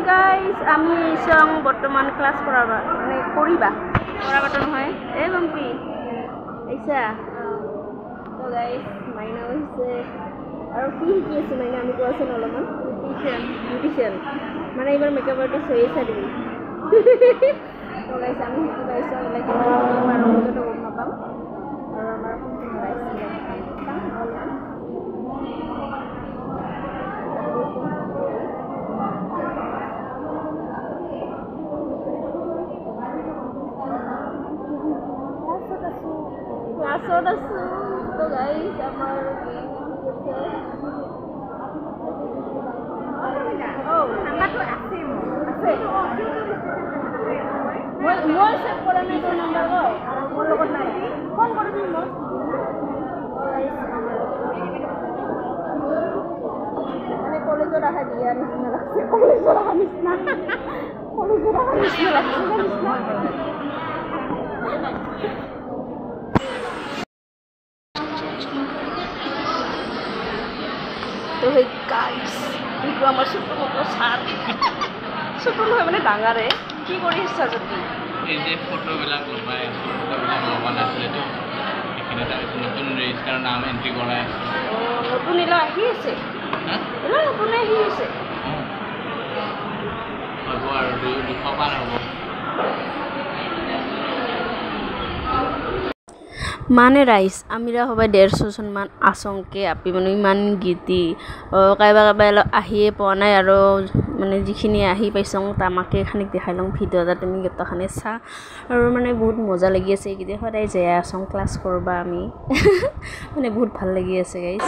guys, আমি সং বৰ্তমান ক্লাস কৰাবা মানে কৰিবা কৰাবাটো নহয় এ বম্পি আইছা তো গাইস মাইনা হইছে আৰু কি কি আছে মাইনা আমি কোৱাছে অলপমান বিউটিশিয়ান মানে এবাৰ মেকআপ আৰ্টিস্ট হৈ আছে দিবি তো গাইস আমি কি পাইছো লাইক আমাৰ লগতো গম নাপাম আৰু আমাৰ guys Classot asu to guys amar oh number to ase moi save kora nai to number go mor logot nai phone koribi mo ane college ora ha dia nisna lagse college ora ha nisna তো hey guys এইটো আমাৰ ছোট মতো সাৰ ছোট নহয় মানে ডাঙাৰে কি কৰি ইচ্ছা যদি এই যে ফটোবিলাক লগাই ফটোবিলাক লগানা আছে তো এখানে তাৰ নতুন ৰেজিষ্টাৰ নাম এন্ট্ৰি কৰাই নতুন ইলা আহি আছে ইলা নতুন আহি আছে হ'ব আৰু দুখমান হ'ব মানে রাইস আমিরা হবে 150 জন মান আসংকে আপি মানে ইমান গীতি কাইবা আহিয়ে পোৱা নাই আৰু মানে যিখিনি আহি পাইছং তামাকে খানিক দেখাই লং ভিডিও এটা তুমি গতখানে চা আৰু মানে বহুত মজা লাগি আছে এইকেইদিন সদায় যায় আসং ক্লাস কৰবা আমি মানে বহুত ভাল লাগি আছে গাইস